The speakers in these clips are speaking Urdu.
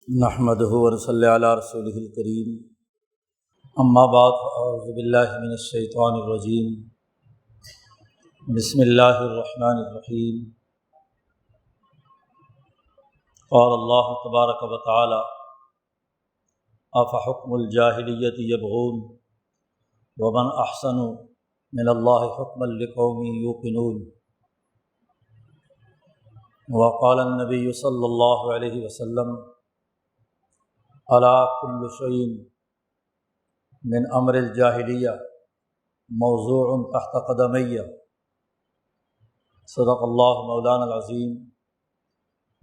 نحمدہ ونصلی علی رسولہ الکریم، اما بعد فاعوذ باللہ من الشیطان الرجیم، بسم اللہ الرحمن الرحیم۔ قال اللہ تبارک و تعالی: افحکم الجاہلیۃ یبغون ومن احسن من اللہ حکما لقوم یوقنون۔ وقال النبی صلی اللہ علیہ وسلم: الا کل شیء من امر الجاہلیہ موضوع تحت قدمی۔ صدق اللہ مولانا العظیم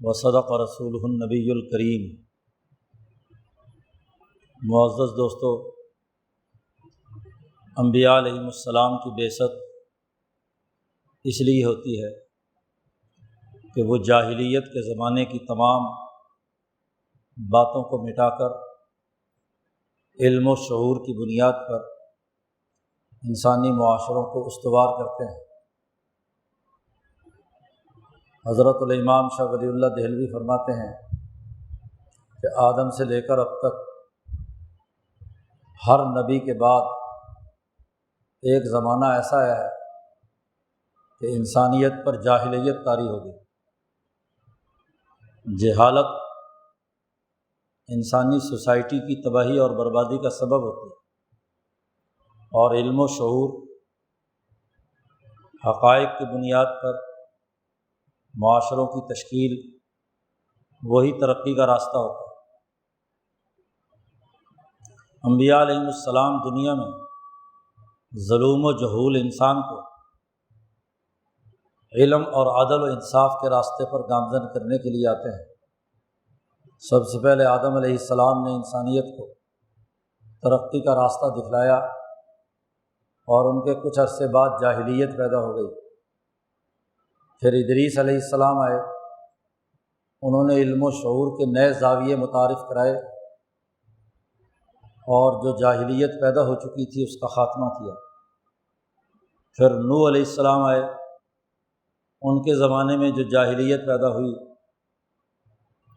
وصدق رسولہ النبی الکریم۔ معزز دوستو، انبیاء علیہم السلام کی بعثت اس لیے ہوتی ہے کہ وہ جاہلیت کے زمانے کی تمام باتوں کو مٹا کر علم و شعور کی بنیاد پر انسانی معاشروں کو استوار کرتے ہیں۔ حضرت الامام شاہ ولی اللہ دہلوی فرماتے ہیں کہ آدم سے لے کر اب تک ہر نبی کے بعد ایک زمانہ ایسا آیا ہے کہ انسانیت پر جاہلیت طاری ہو گئی۔ جہالت انسانی سوسائٹی کی تباہی اور بربادی کا سبب ہوتی ہے، اور علم و شعور حقائق کی بنیاد پر معاشروں کی تشکیل وہی ترقی کا راستہ ہوتا ہے۔ انبیاء علیہم السلام دنیا میں ظلم و جہول انسان کو علم اور عدل و انصاف کے راستے پر گامزن کرنے کے لیے آتے ہیں۔ سب سے پہلے آدم علیہ السلام نے انسانیت کو ترقی کا راستہ دکھلایا، اور ان کے کچھ عرصے بعد جاہلیت پیدا ہو گئی۔ پھر ادریس علیہ السلام آئے، انہوں نے علم و شعور کے نئے زاویے متعارف کرائے، اور جو جاہلیت پیدا ہو چکی تھی اس کا خاتمہ کیا۔ پھر نوح علیہ السلام آئے، ان کے زمانے میں جو جاہلیت پیدا ہوئی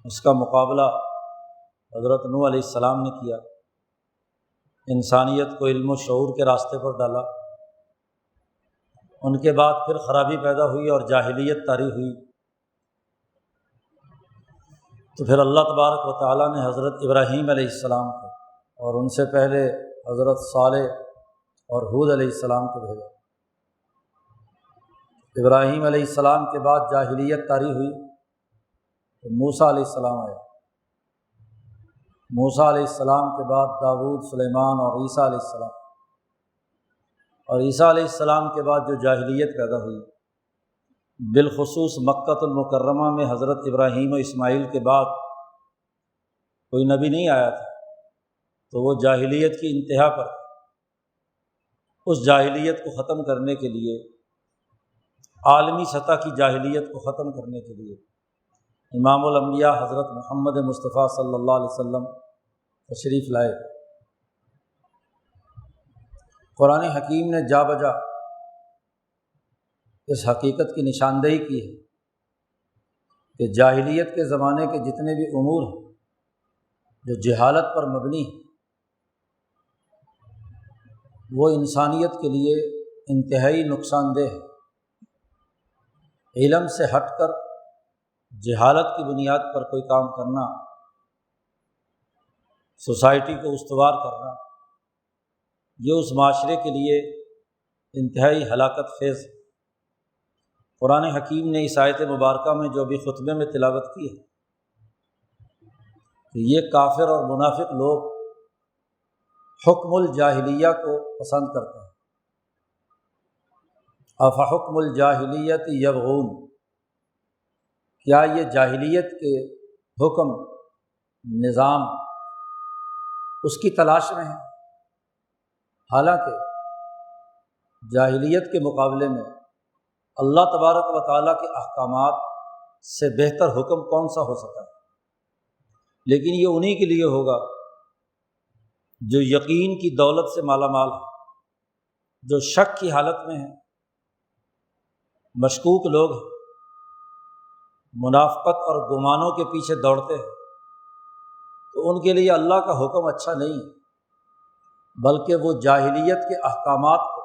اس کا مقابلہ حضرت نوح علیہ السلام نے کیا، انسانیت کو علم و شعور کے راستے پر ڈالا۔ ان کے بعد پھر خرابی پیدا ہوئی اور جاہلیت طاری ہوئی، تو پھر اللہ تبارک و تعالیٰ نے حضرت ابراہیم علیہ السلام کو اور ان سے پہلے حضرت صالح اور ہود علیہ السلام کو بھیجا۔ ابراہیم علیہ السلام کے بعد جاہلیت طاری ہوئی تو موسیٰ علیہ السلام آئے۔ موسیٰ علیہ السلام کے بعد داؤد، سلیمان اور عیسیٰ علیہ السلام، اور عیسیٰ علیہ السلام کے بعد جو جاہلیت پیدا ہوئی، بالخصوص مکۃ المکرمہ میں حضرت ابراہیم و اسماعیل کے بعد کوئی نبی نہیں آیا تھا، تو وہ جاہلیت کی انتہا پر تھا۔ اس جاہلیت کو ختم کرنے کے لیے، عالمی سطح کی جاہلیت کو ختم کرنے کے لیے امام الانبیاء حضرت محمد مصطفیٰ صلی اللہ علیہ وسلم تشریف لائے۔ قرآن حکیم نے جا بجا اس حقیقت کی نشاندہی کی ہے کہ جاہلیت کے زمانے کے جتنے بھی امور ہیں جو جہالت پر مبنی ہیں، وہ انسانیت کے لیے انتہائی نقصان دہ ہے۔ علم سے ہٹ کر جہالت کی بنیاد پر کوئی کام کرنا، سوسائٹی کو استوار کرنا، یہ اس معاشرے کے لیے انتہائی ہلاکت خیز ہے۔ قرآن حکیم نے اس آیت مبارکہ میں جو بھی خطبے میں تلاوت کی ہے کہ یہ کافر اور منافق لوگ حکم الجاہلیہ کو پسند کرتے ہیں۔ افحکم الجاہلیت یبغون، کیا یہ جاہلیت کے حکم، نظام، اس کی تلاش میں ہے؟ حالانکہ جاہلیت کے مقابلے میں اللہ تبارک و تعالیٰ کے احکامات سے بہتر حکم کون سا ہو سکتا ہے؟ لیکن یہ انہی کے لیے ہوگا جو یقین کی دولت سے مالا مال ہے، جو شک کی حالت میں ہے، مشکوک لوگ ہیں، منافقت اور گمانوں کے پیچھے دوڑتے ہیں، تو ان کے لیے اللہ کا حکم اچھا نہیں ہے، بلکہ وہ جاہلیت کے احکامات کو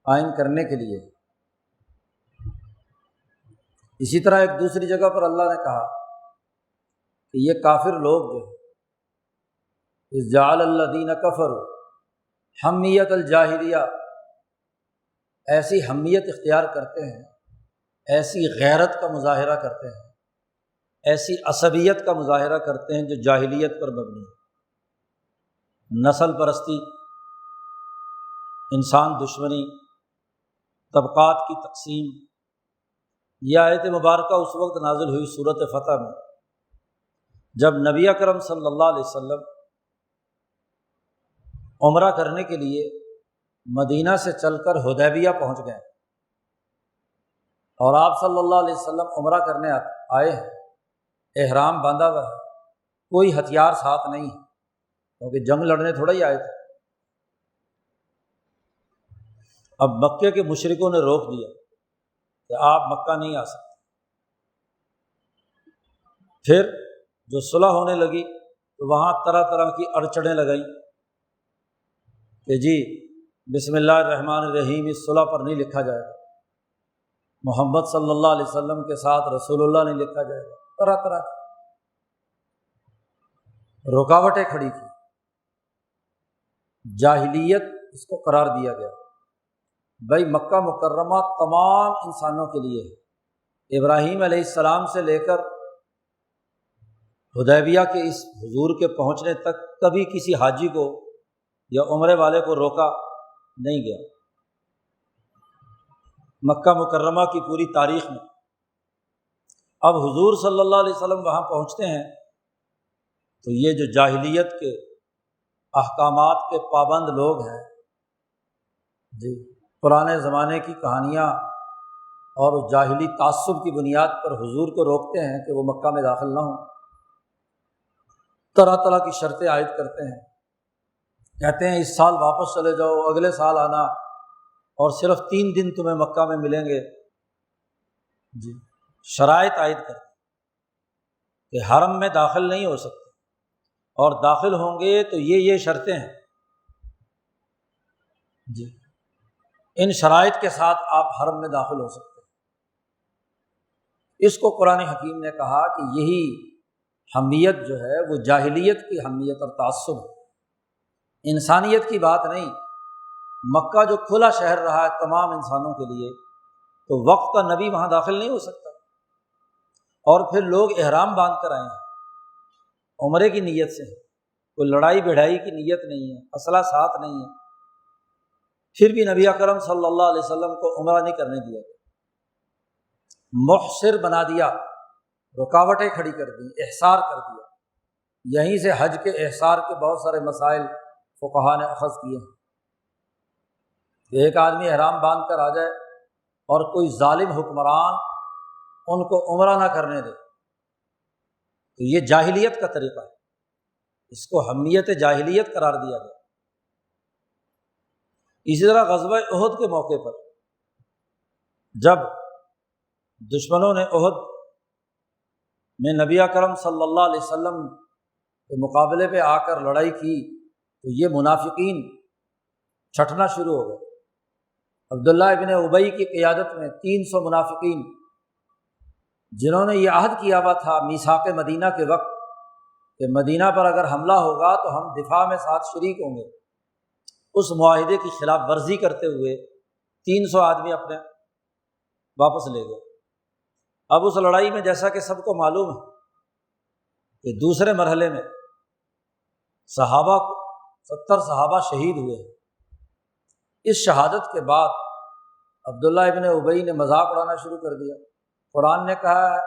قائم کرنے کے لیے۔ اسی طرح ایک دوسری جگہ پر اللہ نے کہا کہ یہ کافر لوگ جو ہے اذ جعل الذین کفروا حمیت الجاہلیہ، ایسی حمیت اختیار کرتے ہیں، ایسی غیرت کا مظاہرہ کرتے ہیں، ایسی عصبیت کا مظاہرہ کرتے ہیں جو جاہلیت پر مبنی ہے، نسل پرستی، انسان دشمنی، طبقات کی تقسیم۔ یہ آیت مبارکہ اس وقت نازل ہوئی سورۃ فتح میں جب نبی اکرم صلی اللہ علیہ وسلم عمرہ کرنے کے لیے مدینہ سے چل کر حدیبیہ پہنچ گئے، اور آپ صلی اللہ علیہ وسلم عمرہ کرنے آئے ہیں، احرام باندھا ہوا ہے، کوئی ہتھیار ساتھ نہیں ہے کیونکہ جنگ لڑنے تھوڑا ہی آئے تھے۔ اب مکے کے مشرکوں نے روک دیا کہ آپ مکہ نہیں آ سکتے۔ پھر جو صلح ہونے لگی تو وہاں طرح طرح کی اڑچنیں لگائیں کہ جی بسم اللہ الرحمن الرحیم اس صلح پر نہیں لکھا جائے گا، محمد صلی اللہ علیہ وسلم کے ساتھ رسول اللہ نہیں لکھا جائے گا، طرح طرح کی رکاوٹیں کھڑی کی۔ جاہلیت اس کو قرار دیا گیا۔ بھائی مکہ مکرمہ تمام انسانوں کے لیے ہے، ابراہیم علیہ السلام سے لے کر حدیبیہ کے اس حضور کے پہنچنے تک کبھی کسی حاجی کو یا عمرے والے کو روکا نہیں گیا۔ مکہ مکرمہ کی پوری تاریخ میں اب حضور صلی اللہ علیہ وسلم وہاں پہنچتے ہیں تو یہ جو جاہلیت کے احکامات کے پابند لوگ ہیں جی، پرانے زمانے کی کہانیاں اور اس جاہلی تعصب کی بنیاد پر حضور کو روکتے ہیں کہ وہ مکہ میں داخل نہ ہوں، طرح طرح کی شرطیں عائد کرتے ہیں، کہتے ہیں اس سال واپس چلے جاؤ، اگلے سال آنا، اور صرف 3 دن تمہیں مکہ میں ملیں گے جی، شرائط عائد کرتے ہیں کہ حرم میں داخل نہیں ہو سکتے، اور داخل ہوں گے تو یہ شرطیں ہیں جی، ان شرائط کے ساتھ آپ حرم میں داخل ہو سکتے ہیں۔ اس کو قرآن حکیم نے کہا کہ یہی حمیت جو ہے وہ جاہلیت کی حمیت اور تعصب ہے، انسانیت کی بات نہیں۔ مکہ جو کھلا شہر رہا ہے تمام انسانوں کے لیے، تو وقت کا نبی وہاں داخل نہیں ہو سکتا، اور پھر لوگ احرام باندھ کر آئے ہیں عمرے کی نیت سے، کوئی لڑائی بھڑائی کی نیت نہیں ہے، اسلحہ ساتھ نہیں ہے، پھر بھی نبی اکرم صلی اللہ علیہ وسلم کو عمرہ نہیں کرنے دیا گیا، محصر بنا دیا، رکاوٹیں کھڑی کر دیں، احصار کر دیا۔ یہیں سے حج کے احصار کے بہت سارے مسائل فقہا نے اخذ کیے ہیں کہ ایک آدمی احرام باندھ کر آ جائے اور کوئی ظالم حکمران ان کو عمرہ نہ کرنے دے تو یہ جاہلیت کا طریقہ ہے، اس کو حمیت جاہلیت قرار دیا گیا۔ اسی طرح غزوہ احد کے موقع پر جب دشمنوں نے احد میں نبی اکرم صلی اللہ علیہ وسلم کے مقابلے پہ آ کر لڑائی کی تو یہ منافقین چھٹنا شروع ہو گئے۔ عبداللہ ابن ابی کی قیادت میں 300 منافقین جنہوں نے یہ عہد کیا ہوا تھا میثاق مدینہ کے وقت کہ مدینہ پر اگر حملہ ہوگا تو ہم دفاع میں ساتھ شریک ہوں گے، اس معاہدے کی خلاف ورزی کرتے ہوئے 300 آدمی اپنے واپس لے گئے۔ اب اس لڑائی میں جیسا کہ سب کو معلوم ہے کہ دوسرے مرحلے میں صحابہ 70 صحابہ شہید ہوئے ہیں۔ اس شہادت کے بعد عبداللہ ابن ابی نے مذاق اڑانا شروع کر دیا۔ قرآن نے کہا ہے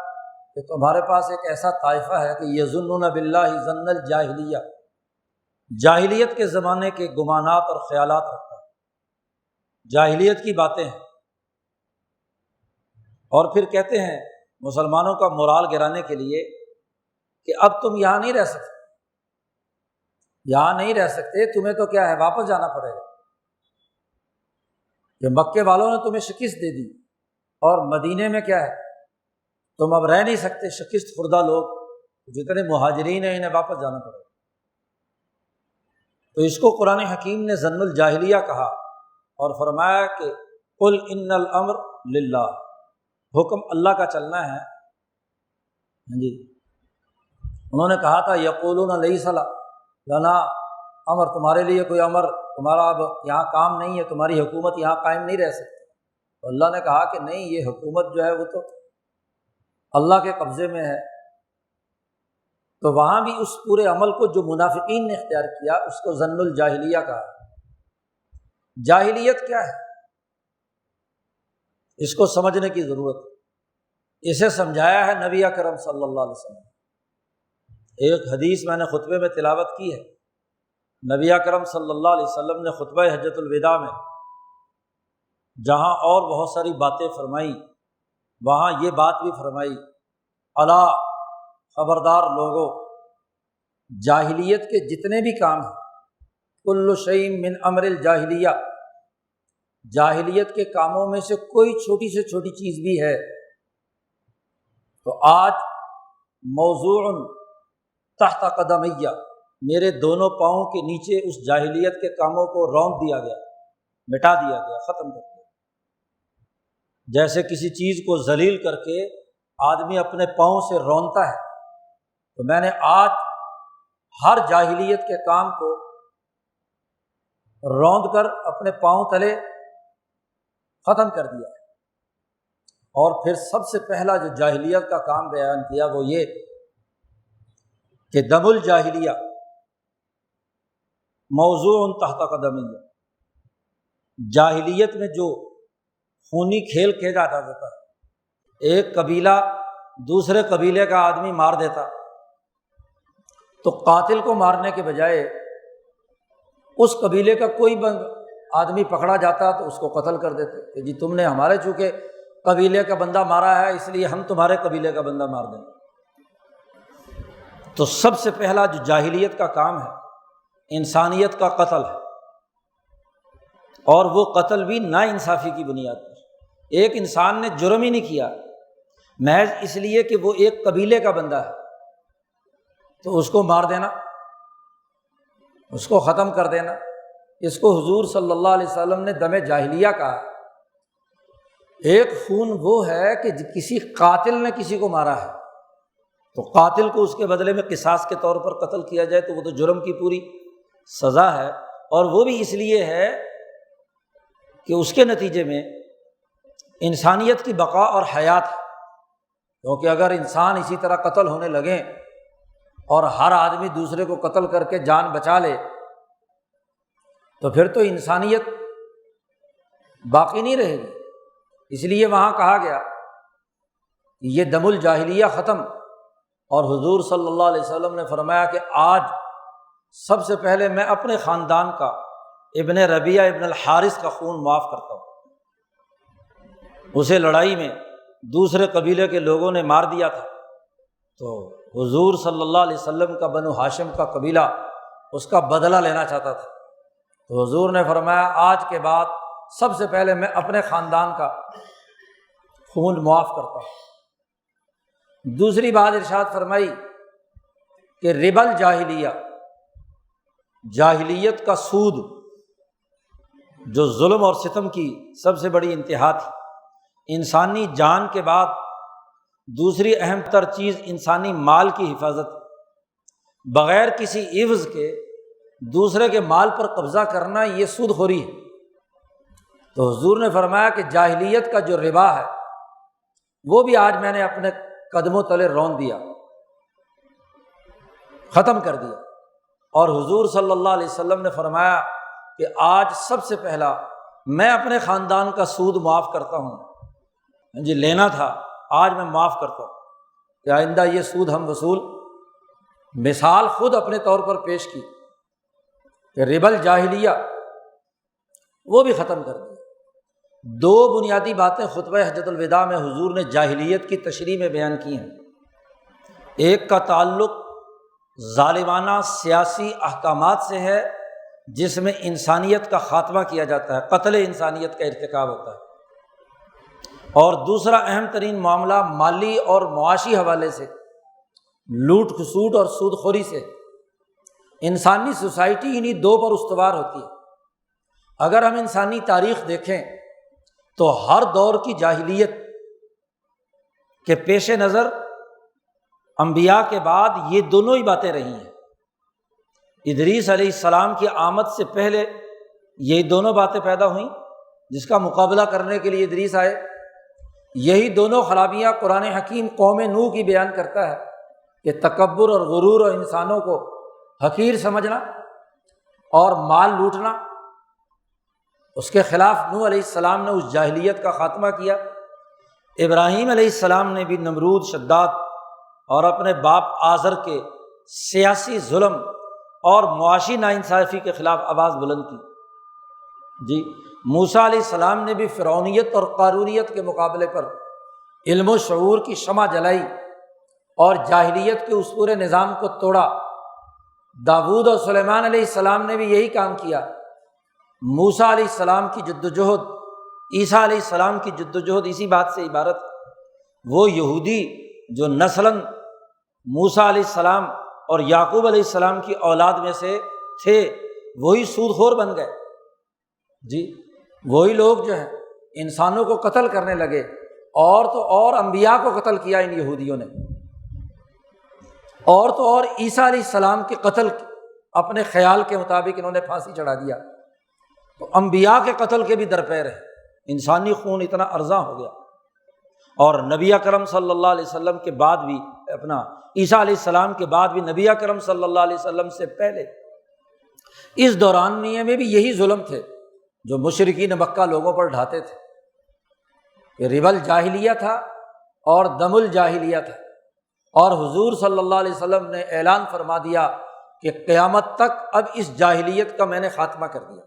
کہ تمہارے پاس ایک ایسا طائفہ ہے کہ یظنون باللہ ظن الجاہلیہ، جاہلیت کے زمانے کے گمانات اور خیالات رکھتا ہے، جاہلیت کی باتیں ہیں، اور پھر کہتے ہیں مسلمانوں کا مورال گرانے کے لیے کہ اب تم یہاں نہیں رہ سکتے، یہاں نہیں رہ سکتے، تمہیں تو کیا ہے واپس جانا پڑے گا، کہ مکے والوں نے تمہیں شکست دے دی، اور مدینے میں کیا ہے تم اب رہ نہیں سکتے، شکست خوردہ لوگ جتنے مہاجرین ہیں انہیں واپس جانا پڑے گا۔ تو اس کو قرآن حکیم نے ظن الجاہلیہ کہا اور فرمایا کہ قل ان الامر للہ، حکم اللہ کا چلنا ہے۔ جی انہوں نے کہا تھا یقولون لیس لنا امر، تمہارے لیے کوئی امر، تمہارا اب یہاں کام نہیں ہے، تمہاری حکومت یہاں قائم نہیں رہ سکتی۔ تو اللہ نے کہا کہ نہیں، یہ حکومت جو ہے وہ تو اللہ کے قبضے میں ہے۔ تو وہاں بھی اس پورے عمل کو جو منافقین نے اختیار کیا اس کو ظن الجاہلیہ کہا۔ جاہلیت کیا ہے اس کو سمجھنے کی ضرورت ہے، اسے سمجھایا ہے نبی اکرم صلی اللہ علیہ وسلم۔ ایک حدیث میں نے خطبے میں تلاوت کی ہے، نبی اکرم صلی اللہ علیہ وسلم نے خطبہ حجۃ الوداع میں جہاں اور بہت ساری باتیں فرمائیں، وہاں یہ بات بھی فرمائی، الا خبردار لوگوں، جاہلیت کے جتنے بھی کام ہیں، کل شیء من امر الجاہلیہ، جاہلیت کے کاموں میں سے کوئی چھوٹی سے چھوٹی چیز بھی ہے تو آج موضوع تحت قدمیہ، میرے دونوں پاؤں کے نیچے اس جاہلیت کے کاموں کو رونت دیا گیا، مٹا دیا گیا، ختم کر دیا۔ جیسے کسی چیز کو ذلیل کر کے آدمی اپنے پاؤں سے رونتا ہے، تو میں نے آج ہر جاہلیت کے کام کو روند کر اپنے پاؤں تلے ختم کر دیا۔ اور پھر سب سے پہلا جو جاہلیت کا کام بیان کیا وہ یہ کہ دم الجاہلیہ موضوع تحت قدمیہ، جاہلیت میں جو خونی کھیل کھیلا جاتا تھا، ایک قبیلہ دوسرے قبیلے کا آدمی مار دیتا تو قاتل کو مارنے کے بجائے اس قبیلے کا کوئی آدمی پکڑا جاتا تو اس کو قتل کر دیتے کہ جی تم نے ہمارے چونکہ قبیلے کا بندہ مارا ہے اس لیے ہم تمہارے قبیلے کا بندہ مار دیں گے۔ تو سب سے پہلا جو جاہلیت کا کام ہے انسانیت کا قتل ہے، اور وہ قتل بھی نا انصافی کی بنیاد پر۔ ایک انسان نے جرم ہی نہیں کیا، محض اس لیے کہ وہ ایک قبیلے کا بندہ ہے تو اس کو مار دینا، اس کو ختم کر دینا، اس کو حضور صلی اللہ علیہ وسلم نے دم جاہلیہ کہا۔ ایک خون وہ ہے کہ کسی قاتل نے کسی کو مارا ہے تو قاتل کو اس کے بدلے میں قصاص کے طور پر قتل کیا جائے تو وہ تو جرم کی پوری سزا ہے، اور وہ بھی اس لیے ہے کہ اس کے نتیجے میں انسانیت کی بقا اور حیات ہے، کیونکہ اگر انسان اسی طرح قتل ہونے لگیں اور ہر آدمی دوسرے کو قتل کر کے جان بچا لے تو پھر تو انسانیت باقی نہیں رہے گی۔ اس لیے وہاں کہا گیا کہ یہ دم الجاہلیہ ختم، اور حضور صلی اللہ علیہ وسلم نے فرمایا کہ آج سب سے پہلے میں اپنے خاندان کا ابن ربیعہ ابن الحارث کا خون معاف کرتا ہوں، اسے لڑائی میں دوسرے قبیلے کے لوگوں نے مار دیا تھا تو حضور صلی اللہ علیہ وسلم کا بنو ہاشم کا قبیلہ اس کا بدلہ لینا چاہتا تھا، تو حضور نے فرمایا آج کے بعد سب سے پہلے میں اپنے خاندان کا خون معاف کرتا ہوں۔ دوسری بات ارشاد فرمائی کہ ربا الجاہلیہ، جاہلیت کا سود جو ظلم اور ستم کی سب سے بڑی انتہا تھی، انسانی جان کے بعد دوسری اہم تر چیز انسانی مال کی حفاظت، بغیر کسی عوض کے دوسرے کے مال پر قبضہ کرنا یہ سود خوری ہے۔ تو حضور نے فرمایا کہ جاہلیت کا جو ربا ہے وہ بھی آج میں نے اپنے قدموں تلے رون دیا، ختم کر دیا۔ اور حضور صلی اللہ علیہ وسلم نے فرمایا کہ آج سب سے پہلا میں اپنے خاندان کا سود معاف کرتا ہوں، جی لینا تھا آج میں معاف کرتا ہوں کہ آئندہ یہ سود ہم وصول، مثال خود اپنے طور پر پیش کی کہ ربا الجاہلیہ وہ بھی ختم کر دیا۔ دو بنیادی باتیں خطبہ حجۃ الوداع میں حضور نے جاہلیت کی تشریح میں بیان کی ہیں، ایک کا تعلق ظالمانہ سیاسی احکامات سے ہے جس میں انسانیت کا خاتمہ کیا جاتا ہے، قتل انسانیت کا ارتکاب ہوتا ہے، اور دوسرا اہم ترین معاملہ مالی اور معاشی حوالے سے لوٹ کھسوٹ اور سود خوری سے۔ انسانی سوسائٹی انہی دو پر استوار ہوتی ہے۔ اگر ہم انسانی تاریخ دیکھیں تو ہر دور کی جاہلیت کے پیش نظر انبیاء کے بعد یہ دونوں ہی باتیں رہی ہیں۔ ادریس علیہ السلام کی آمد سے پہلے یہی دونوں باتیں پیدا ہوئیں، جس کا مقابلہ کرنے کے لیے ادریس آئے۔ یہی دونوں خرابیاں قرآن حکیم قوم نوح کی بیان کرتا ہے کہ تکبر اور غرور اور انسانوں کو حقیر سمجھنا اور مال لوٹنا۔ اس کے خلاف نوح علیہ السلام نے اس جاہلیت کا خاتمہ کیا۔ ابراہیم علیہ السلام نے بھی نمرود، شداد اور اپنے باپ آزر کے سیاسی ظلم اور معاشی ناانصافی کے خلاف آواز بلند کی۔ جی، موسیٰ علیہ السلام نے بھی فرعونیت اور قارونیت کے مقابلے پر علم و شعور کی شمع جلائی اور جاہلیت کے اس پورے نظام کو توڑا۔ داؤد اور سلیمان علیہ السلام نے بھی یہی کام کیا۔ موسیٰ علیہ السلام کی جدوجہد، عیسیٰ علیہ السلام کی جدوجہد اسی بات سے عبارت ہے۔ وہ یہودی جو نسلاً موسیٰ علیہ السلام اور یعقوب علیہ السلام کی اولاد میں سے تھے، وہی سود خور بن گئے۔ جی، وہی لوگ جو ہیں انسانوں کو قتل کرنے لگے، اور تو اور انبیاء کو قتل کیا ان یہودیوں نے، اور تو اور عیسیٰ علیہ السلام کے قتل اپنے خیال کے مطابق انہوں نے پھانسی چڑھا دیا۔ تو انبیاء کے قتل کے بھی درپیر ہے۔ انسانی خون اتنا ارزاں ہو گیا۔ اور نبی اکرم صلی اللہ علیہ وسلم کے بعد بھی، عیسیٰ علیہ السلام کے بعد بھی نبی اکرم صلی اللہ علیہ وسلم سے پہلے اس دورانیے میں بھی یہی ظلم تھے جو مشرکین مکہ لوگوں پر ڈھاتے تھے، کہ ربا الجاہلیہ تھا اور دم الجاہلیہ تھا۔ اور حضور صلی اللہ علیہ وسلم نے اعلان فرما دیا کہ قیامت تک اب اس جاہلیت کا میں نے خاتمہ کر دیا،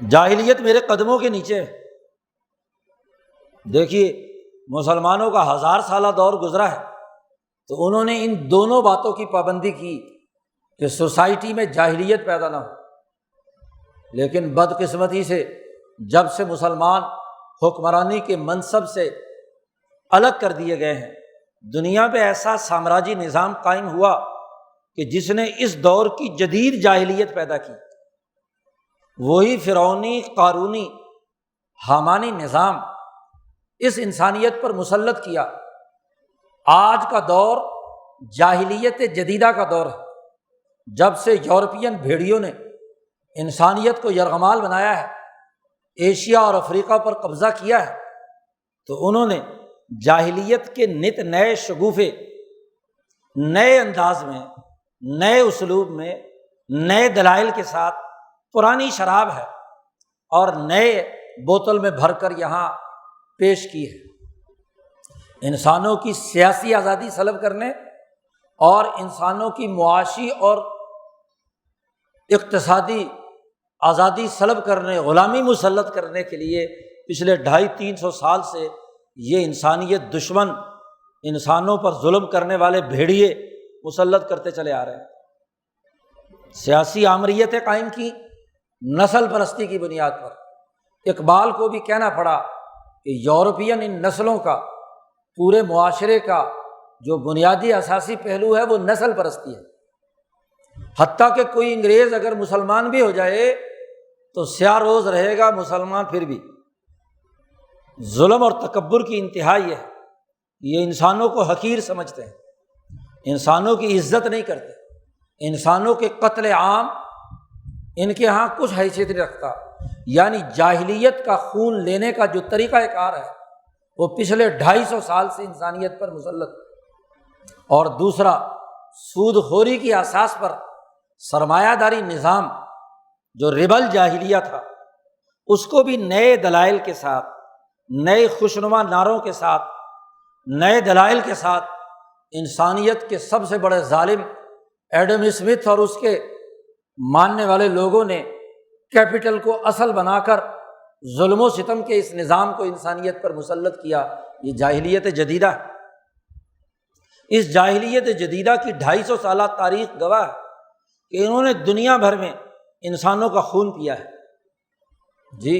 جاہلیت میرے قدموں کے نیچے ہے۔ دیکھیے، مسلمانوں کا 1000 سالہ دور گزرا ہے، تو انہوں نے ان دونوں باتوں کی پابندی کی کہ سوسائٹی میں جاہلیت پیدا نہ ہو۔ لیکن بدقسمتی سے جب سے مسلمان حکمرانی کے منصب سے الگ کر دیے گئے ہیں، دنیا پہ ایسا سامراجی نظام قائم ہوا کہ جس نے اس دور کی جدید جاہلیت پیدا کی۔ وہی فرعونی، قارونی، حامانی نظام اس انسانیت پر مسلط کیا۔ آج کا دور جاہلیت جدیدہ کا دور ہے۔ جب سے یورپین بھیڑیوں نے انسانیت کو یرغمال بنایا ہے، ایشیا اور افریقہ پر قبضہ کیا ہے، تو انہوں نے جاہلیت کے نت نئے شگوفے، نئے انداز میں، نئے اسلوب میں، نئے دلائل کے ساتھ، پرانی شراب ہے اور نئے بوتل میں بھر کر یہاں پیش کی ہے۔ انسانوں کی سیاسی آزادی سلب کرنے اور انسانوں کی معاشی اور اقتصادی آزادی سلب کرنے، غلامی مسلط کرنے کے لیے پچھلے 250-300 سال سے یہ انسانیت دشمن، انسانوں پر ظلم کرنے والے بھیڑیے مسلط کرتے چلے آ رہے ہیں۔ سیاسی آمریتیں قائم کی نسل پرستی کی بنیاد پر۔ اقبال کو بھی کہنا پڑا کہ یورپین ان نسلوں کا، پورے معاشرے کا جو بنیادی اساسی پہلو ہے وہ نسل پرستی ہے۔ حتیٰ کہ کوئی انگریز اگر مسلمان بھی ہو جائے تو سیاہ روز رہے گا مسلمان پھر بھی۔ ظلم اور تکبر کی انتہا یہ ہے، یہ انسانوں کو حقیر سمجھتے ہیں، انسانوں کی عزت نہیں کرتے، انسانوں کے قتل عام ان کے ہاں کچھ حیثیت نہیں رکھتا۔ یعنی جاہلیت کا خون لینے کا جو طریقہ کار ہے وہ پچھلے 250 سال سے انسانیت پر مسلط۔ اور دوسرا، سود خوری کی اساس پر سرمایہ داری نظام جو ربا الجاہلیہ تھا، اس کو بھی نئے دلائل کے ساتھ، نئے خوشنما نعروں کے ساتھ، نئے دلائل کے ساتھ انسانیت کے سب سے بڑے ظالم ایڈم اسمتھ اور اس کے ماننے والے لوگوں نے کیپٹل کو اصل بنا کر ظلم و ستم کے اس نظام کو انسانیت پر مسلط کیا۔ یہ جاہلیت جدیدہ ہے۔ اس جاہلیت جدیدہ کی 250 سالہ تاریخ گواہ ہے کہ انہوں نے دنیا بھر میں انسانوں کا خون پیا ہے۔ جی،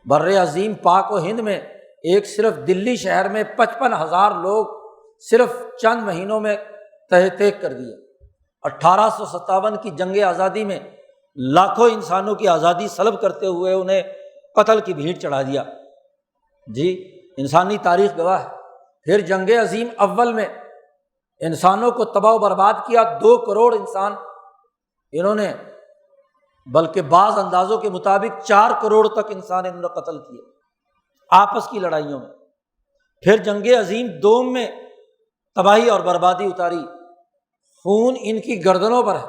بر عظیم پاک و ہند میں ایک صرف دلی شہر میں 55,000 لوگ صرف چند مہینوں میں تہہ تیغ کر دیا۔ 1857 کی جنگ آزادی میں لاکھوں انسانوں کی آزادی سلب کرتے ہوئے انہیں قتل کی بھیڑ چڑھا دیا۔ جی انسانی تاریخ گواہ ہے۔ پھر جنگ عظیم اول میں انسانوں کو تباہ و برباد کیا، 2 کروڑ انسان انہوں نے، بلکہ بعض اندازوں کے مطابق 4 کروڑ تک انسان انہوں نے قتل کیے آپس کی لڑائیوں میں۔ پھر جنگ عظیم دوم میں تباہی اور بربادی اتاری، خون ان کی گردنوں پر ہے،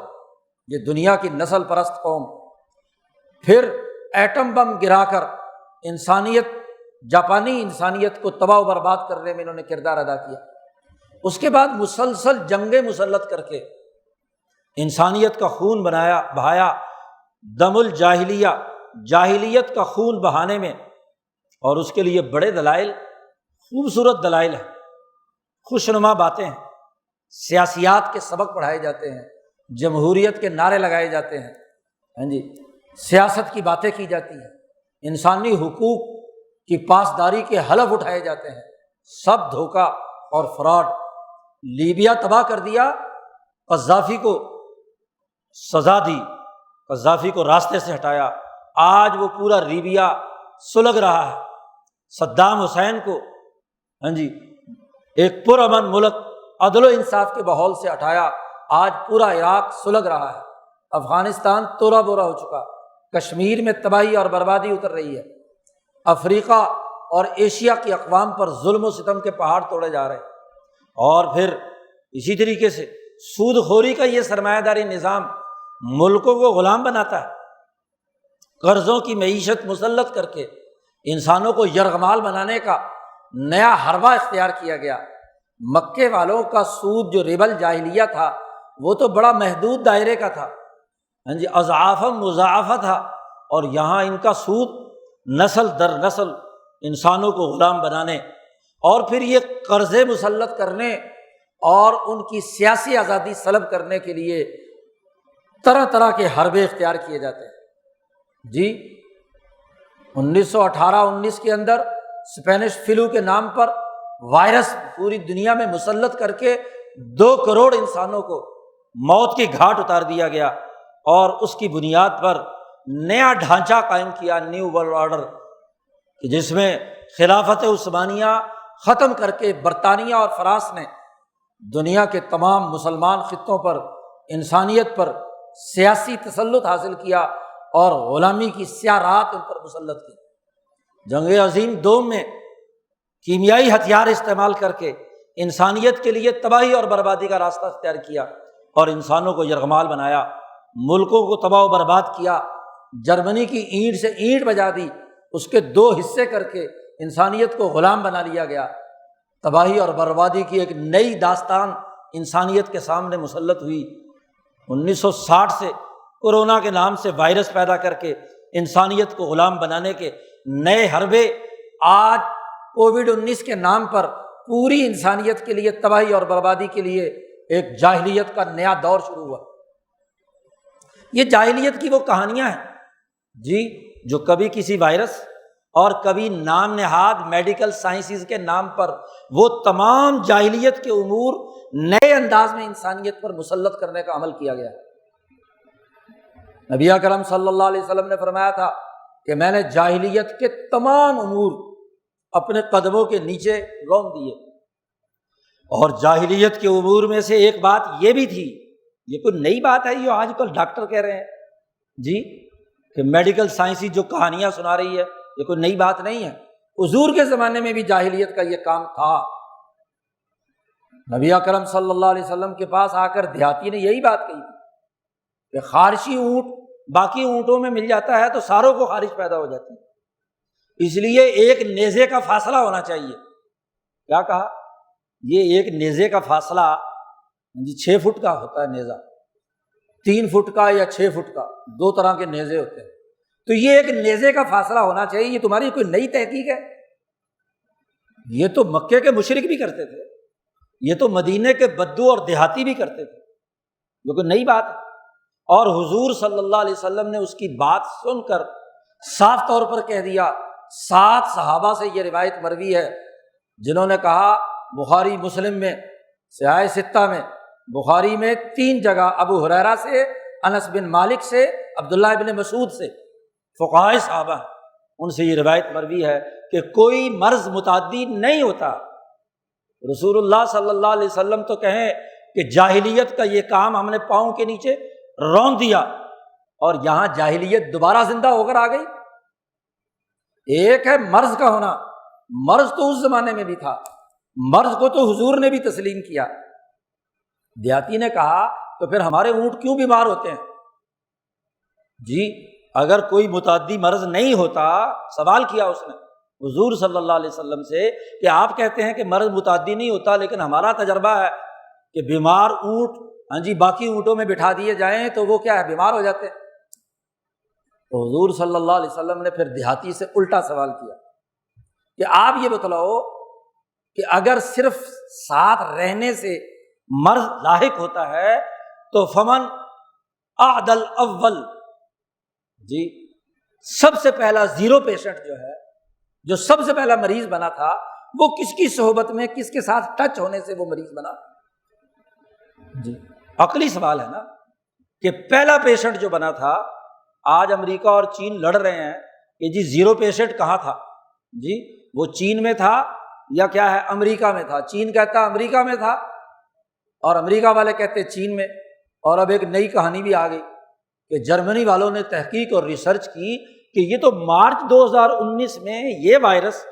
یہ دنیا کی نسل پرست قوم۔ پھر ایٹم بم گرا کر جاپانی انسانیت کو تباہ و برباد کرنے میں انہوں نے کردار ادا کیا۔ اس کے بعد مسلسل جنگیں مسلط کر کے انسانیت کا خون بہایا، دم الجاہلیہ، جاہلیت کا خون بہانے میں، اور اس کے لیے بڑے دلائل، خوبصورت دلائل ہیں، خوشنما باتیں ہیں، سیاسیات کے سبق پڑھائے جاتے ہیں، جمہوریت کے نعرے لگائے جاتے ہیں، ہاں جی، سیاست کی باتیں کی جاتی ہیں، انسانی حقوق کی پاسداری کے حلف اٹھائے جاتے ہیں، سب دھوکہ اور فراڈ۔ لیبیا تباہ کر دیا، قذافی کو سزا دی، قذافی کو راستے سے ہٹایا، آج وہ پورا لیبیا سلگ رہا ہے۔ صدام حسین کو ہاں جی ایک پرامن ملک عدل و انصاف کے ماحول سے ہٹایا، آج پورا عراق سلگ رہا ہے، افغانستان تورا بورا ہو چکا، کشمیر میں تباہی اور بربادی اتر رہی ہے، افریقہ اور ایشیا کی اقوام پر ظلم و ستم کے پہاڑ توڑے جا رہے ہیں۔ اور پھر اسی طریقے سے سود خوری کا یہ سرمایہ داری نظام ملکوں کو غلام بناتا ہے، قرضوں کی معیشت مسلط کر کے انسانوں کو یرغمال بنانے کا نیا حربہ اختیار کیا گیا۔ مکے والوں کا سود جو ربا الجاہلیہ تھا وہ تو بڑا محدود دائرے کا تھا، ہاں جی، اضعافا مضاعفہ تھا، اور یہاں ان کا سود نسل در نسل انسانوں کو غلام بنانے اور پھر یہ قرضے مسلط کرنے اور ان کی سیاسی آزادی سلب کرنے کے لیے طرح طرح کے حربے اختیار کیے جاتے ہیں۔ جی 1918-19 کے اندر اسپینش فلو کے نام پر وائرس پوری دنیا میں مسلط کر کے 2 کروڑ انسانوں کو موت کی گھاٹ اتار دیا گیا، اور اس کی بنیاد پر نیا ڈھانچہ قائم کیا، نیو ورلڈ آرڈر، جس میں خلافت عثمانیہ ختم کر کے برطانیہ اور فرانس نے دنیا کے تمام مسلمان خطوں پر انسانیت پر سیاسی تسلط حاصل کیا اور غلامی کی سیاہ رات ان پر مسلط کی۔ جنگ عظیم دوم میں کیمیائی ہتھیار استعمال کر کے انسانیت کے لیے تباہی اور بربادی کا راستہ اختیار کیا اور انسانوں کو یرغمال بنایا، ملکوں کو تباہ و برباد کیا، جرمنی کی اینٹ سے اینٹ بجا دی، اس کے 2 حصے کر کے انسانیت کو غلام بنا لیا گیا۔ تباہی اور بربادی کی ایک نئی داستان انسانیت کے سامنے مسلط ہوئی۔ 1960 سے کورونا کے نام سے وائرس پیدا کر کے انسانیت کو غلام بنانے کے نئے حربے، آج کووڈ-19 کے نام پر پوری انسانیت کے لیے تباہی اور بربادی کے لیے ایک جاہلیت کا نیا دور شروع ہوا۔ یہ جاہلیت کی وہ کہانیاں ہیں جی جو کبھی کسی وائرس اور کبھی نام نہاد میڈیکل سائنسز کے نام پر وہ تمام جاہلیت کے امور نئے انداز میں انسانیت پر مسلط کرنے کا عمل کیا گیا۔ نبی اکرم صلی اللہ علیہ وسلم نے فرمایا تھا کہ میں نے جاہلیت کے تمام امور اپنے قدموں کے نیچے رون دیے، اور جاہلیت کے امور میں سے ایک بات یہ بھی تھی، یہ کوئی نئی بات ہے یہ آج کل ڈاکٹر کہہ رہے ہیں جی کہ میڈیکل سائنسی جو کہانیاں سنا رہی ہے یہ کوئی نئی بات نہیں ہے، حضور کے زمانے میں بھی جاہلیت کا یہ کام تھا۔ نبی اکرم صلی اللہ علیہ وسلم کے پاس آ کر دیہاتی نے یہی بات کہی تھی کہ خارشی اونٹ باقی اونٹوں میں مل جاتا ہے تو ساروں کو خارش پیدا ہو جاتی ہے، اس لیے ایک نیزے کا فاصلہ ہونا چاہیے۔ کیا کہا؟ یہ ایک نیزے کا فاصلہ 6 فٹ کا ہوتا ہے، نیزہ 3 فٹ کا یا 6 فٹ کا، 2 طرح کے نیزے ہوتے ہیں، تو یہ ایک نیزے کا فاصلہ ہونا چاہیے۔ یہ تمہاری کوئی نئی تحقیق ہے؟ یہ تو مکے کے مشرک بھی کرتے تھے، یہ تو مدینے کے بدو اور دیہاتی بھی کرتے تھے، یہ کوئی نئی بات ہے۔ اور حضور صلی اللہ علیہ وسلم نے اس کی بات سن کر صاف طور پر کہہ دیا۔ 7 صحابہ سے یہ روایت مروی ہے جنہوں نے کہا بخاری مسلم میں صحاح ستہ میں، بخاری میں 3 جگہ ابو ہریرہ سے، انس بن مالک سے، عبداللہ بن مسعود سے، فقہائے صحابہ ان سے یہ روایت مروی ہے کہ کوئی مرض متعدی نہیں ہوتا۔ رسول اللہ صلی اللہ علیہ وسلم تو کہیں کہ جاہلیت کا یہ کام ہم نے پاؤں کے نیچے رون دیا، اور یہاں جاہلیت دوبارہ زندہ ہو کر آ گئی۔ ایک ہے مرض کا ہونا، مرض تو اس زمانے میں بھی تھا، مرض کو تو حضور نے بھی تسلیم کیا۔ دیہاتی نے کہا تو پھر ہمارے اونٹ کیوں بیمار ہوتے ہیں؟ جی اگر کوئی متعدی مرض نہیں ہوتا، سوال کیا اس نے حضور صلی اللہ علیہ وسلم سے کہ آپ کہتے ہیں کہ مرض متعدی نہیں ہوتا، لیکن ہمارا تجربہ ہے کہ بیمار اونٹ باقی اونٹوں میں بٹھا دیے جائیں تو وہ کیا ہے، بیمار ہو جاتے ہیں۔ تو حضور صلی اللہ علیہ وسلم نے پھر دیہاتی سے الٹا سوال کیا کہ آپ یہ بتلاؤ کہ اگر صرف ساتھ رہنے سے مرض لاحق ہوتا ہے تو فمن اعدل اول، جی سب سے پہلا 0 پیشنٹ جو ہے، جو سب سے پہلا مریض بنا تھا، وہ کس کی صحبت میں، کس کے ساتھ ٹچ ہونے سے وہ مریض بنا؟ جی عقلی سوال ہے نا کہ پہلا پیشنٹ جو بنا تھا، آج امریکہ اور چین لڑ رہے ہیں کہ جی 0 پیشنٹ کہاں تھا، جی وہ چین میں تھا یا کیا ہے، امریکہ میں تھا۔ چین کہتا امریکہ میں تھا اور امریکہ والے کہتے چین میں۔ اور اب ایک نئی کہانی بھی آ گئی کہ جرمنی والوں نے تحقیق اور ریسرچ کی کہ یہ تو مارچ 2019 میں یہ وائرس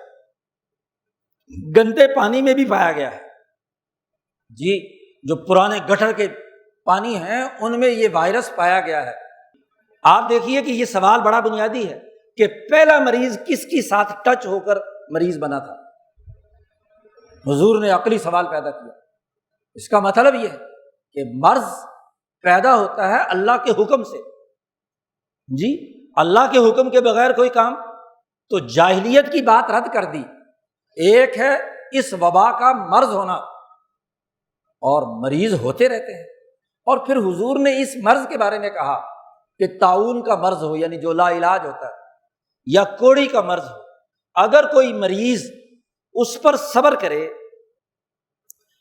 گندے پانی میں بھی پایا گیا ہے، جی جو پرانے گٹر کے پانی ہیں ان میں یہ وائرس پایا گیا ہے۔ آپ دیکھیے کہ یہ سوال بڑا بنیادی ہے کہ پہلا مریض کس کی ساتھ ٹچ ہو کر مریض بنا تھا؟ حضور نے عقلی سوال پیدا کیا۔ اس کا مطلب یہ ہے کہ مرض پیدا ہوتا ہے اللہ کے حکم سے، جی اللہ کے حکم کے بغیر کوئی کام۔ تو جاہلیت کی بات رد کر دی۔ ایک ہے اس وبا کا مرض ہونا، اور مریض ہوتے رہتے ہیں۔ اور پھر حضور نے اس مرض کے بارے میں کہا کہ طاعون کا مرض ہو، یعنی جو لا علاج ہوتا ہے، یا کوڑی کا مرض ہو، اگر کوئی مریض اس پر صبر کرے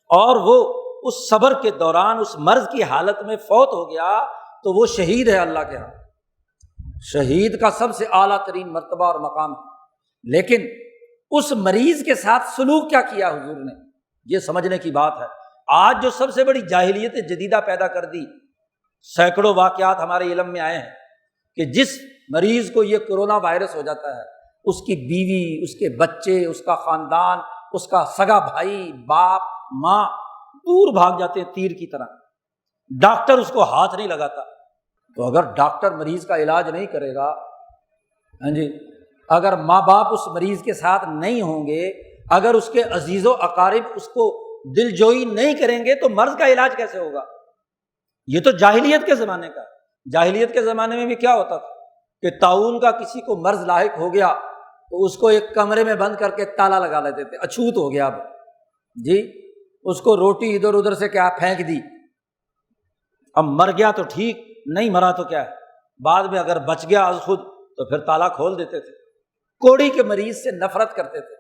اور وہ اس صبر کے دوران اس مرض کی حالت میں فوت ہو گیا تو وہ شہید ہے اللہ کے ہاں۔ شہید کا سب سے اعلیٰ ترین مرتبہ اور مقام ہے۔ لیکن اس مریض کے ساتھ سلوک کیا کیا حضور نے، یہ سمجھنے کی بات ہے۔ آج جو سب سے بڑی جاہلیت جدیدہ پیدا کر دی، سینکڑوں واقعات ہمارے علم میں آئے ہیں کہ جس مریض کو یہ کرونا وائرس ہو جاتا ہے، اس کی بیوی، اس کے بچے، اس کا خاندان، اس کا سگا بھائی، باپ، ماں دور بھاگ جاتے ہیں تیر کی طرح۔ ڈاکٹر اس کو ہاتھ نہیں لگاتا۔ تو اگر ڈاکٹر مریض کا علاج نہیں کرے گا، اگر ماں باپ اس مریض کے ساتھ نہیں ہوں گے، اگر اس کے عزیز و اقارب اس کو دل جوئی نہیں کریں گے تو مرض کا علاج کیسے ہوگا؟ یہ تو جاہلیت کے زمانے کا۔ جاہلیت کے زمانے میں بھی کیا ہوتا تھا کہ طاعون کا کسی کو مرض لاحق ہو گیا تو اس کو ایک کمرے میں بند کر کے تالا لگا لیتے تھے، اچھوت ہو گیا اب، جی اس کو روٹی ادھر ادھر سے کیا پھینک دی، اب مر گیا تو ٹھیک، نہیں مرا تو کیا ہے، بعد میں اگر بچ گیا از خود تو پھر تالا کھول دیتے تھے۔ کوڑی کے مریض سے نفرت کرتے تھے۔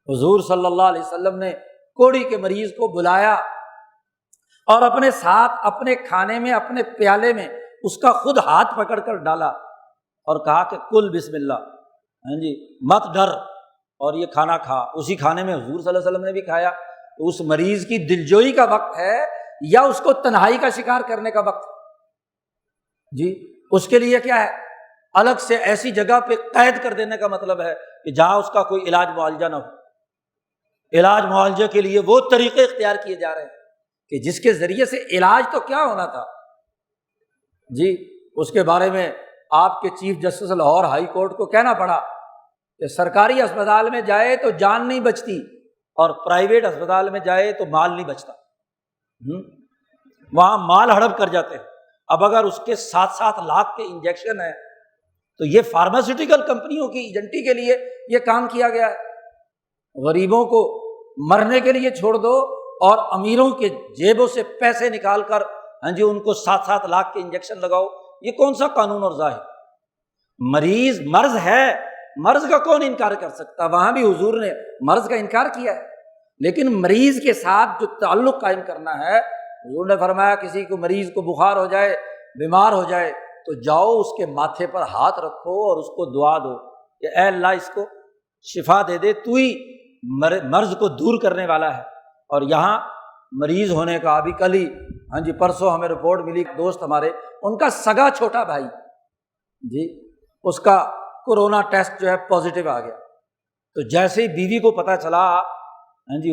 حضور صلی اللہ علیہ وسلم نے کوڑی کے مریض کو بلایا اور اپنے ساتھ اپنے کھانے میں، اپنے پیالے میں اس کا خود ہاتھ پکڑ کر ڈالا اور کہا کہ کل بسم اللہ، مت ڈر، اور یہ کھانا کھا۔ اسی کھانے میں حضور صلی اللہ علیہ وسلم نے بھی کھایا۔ تو اس مریض کی دلجوئی کا وقت ہے یا اس کو تنہائی کا شکار کرنے کا وقت؟ جی اس کے لیے کیا ہے، الگ سے ایسی جگہ پہ قید کر دینے کا مطلب ہے کہ جہاں اس کا کوئی علاج معالجہ نہ ہو۔ علاج معالجے کے لیے وہ طریقے اختیار کیے جا رہے ہیں کہ جس کے ذریعے سے علاج تو کیا ہونا تھا، جی اس کے بارے میں آپ کے chief justice Lahore high court کو کہنا پڑا کہ سرکاری اسپتال میں جائے تو جان نہیں بچتی اور پرائیویٹ اسپتال میں جائے تو مال نہیں بچتا، وہاں مال ہڑپ کر جاتے ہیں۔ اب اگر اس کے 7-7 لاکھ کے انجیکشن ہیں تو یہ فارماسیوٹیکل کمپنیوں کی ایجنٹی کے لیے یہ کام کیا گیا ہے۔ غریبوں کو مرنے کے لیے چھوڑ دو اور امیروں کے جیبوں سے پیسے نکال کر ان کو 7-7 لاکھ کے انجیکشن لگاؤ، یہ کون سا قانون اور ظاہر؟ مریض مرض ہے، مرض کا کون انکار کر سکتا؟ وہاں بھی حضور نے مرض کا انکار کیا ہے۔ لیکن مریض کے ساتھ جو تعلق قائم کرنا ہے، حضور نے فرمایا کسی کو مریض کو بخار ہو جائے، بیمار ہو جائے تو جاؤ اس کے ماتھے پر ہاتھ رکھو اور اس کو دعا دو کہ اے اللہ اس کو شفا دے دے، تو ہی مرض کو دور کرنے والا ہے۔ اور یہاں مریض ہونے کا ابھی کل ہی پرسوں ہمیں رپورٹ ملی، دوست ہمارے، ان کا سگا چھوٹا بھائی اس کا کورونا ٹیسٹ جو ہے پازیٹیو آ گیا۔ تو جیسے ہی بیوی کو پتہ چلا،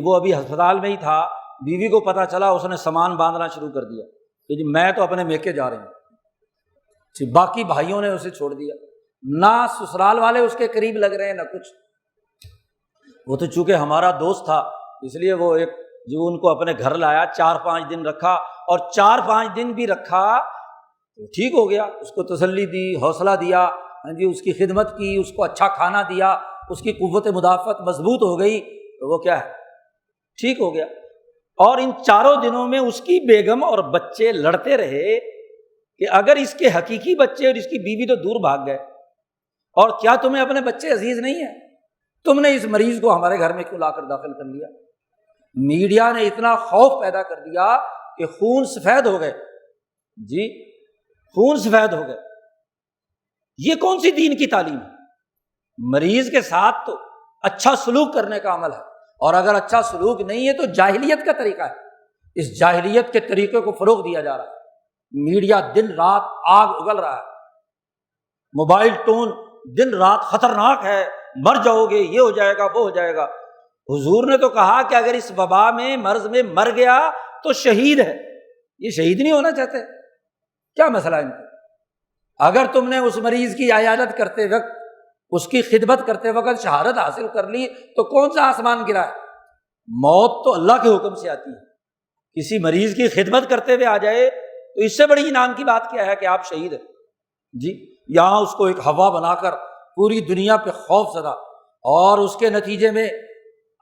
وہ ابھی ہسپتال میں ہی تھا، بیوی کو پتہ چلا، اس نے سامان باندھنا شروع کر دیا کہ میں تو اپنے میکے جا رہی ہوں۔ باقی بھائیوں نے اسے چھوڑ دیا، نہ سسرال والے اس کے قریب لگ رہے ہیں نہ کچھ۔ وہ تو چونکہ ہمارا دوست تھا اس لیے وہ جو ان کو اپنے گھر لایا، 4-5 دن رکھا، اور 4-5 دن بھی رکھا تو ٹھیک ہو گیا، اس کو تسلی دی، حوصلہ دیا، اس کی خدمت کی، اس کو اچھا کھانا دیا، اس کی قوت مدافعت مضبوط ہو گئی تو وہ کیا ہے، ٹھیک ہو گیا۔ اور ان 4 دنوں میں اس کی بیگم اور بچے لڑتے رہے کہ اگر اس کے حقیقی بچے اور اس کی بیوی تو دور بھاگ گئے، اور کیا تمہیں اپنے بچے عزیز نہیں ہیں؟ تم نے اس مریض کو ہمارے گھر میں کیوں لا کر داخل کر لیا؟ میڈیا نے اتنا خوف پیدا کر دیا کہ خون سفید ہو گئے، خون سفید ہو گئے۔ یہ کون سی دین کی تعلیم ہے؟ مریض کے ساتھ تو اچھا سلوک کرنے کا عمل ہے، اور اگر اچھا سلوک نہیں ہے تو جاہلیت کا طریقہ ہے۔ اس جاہلیت کے طریقے کو فروغ دیا جا رہا ہے۔ میڈیا دن رات آگ اگل رہا ہے، موبائل ٹون دن رات خطرناک ہے، مر جاؤ گے، یہ ہو جائے گا، وہ ہو جائے گا۔ حضور نے تو کہا کہ اگر اس وبا میں مرض میں مر گیا تو شہید ہے۔ یہ شہید نہیں ہونا چاہتے؟ کیا مسئلہ ہے ان کو؟ اگر تم نے اس مریض کی عیادت کرتے وقت، اس کی خدمت کرتے وقت شہادت حاصل کر لی تو کون سا آسمان گرا ہے؟ موت تو اللہ کے حکم سے آتی ہے۔ کسی مریض کی خدمت کرتے ہوئے آ جائے تو اس سے بڑی انعام کی بات کیا ہے کہ آپ شہید ہیں۔ یہاں اس کو ایک ہوا بنا کر پوری دنیا پہ خوف زدہ، اور اس کے نتیجے میں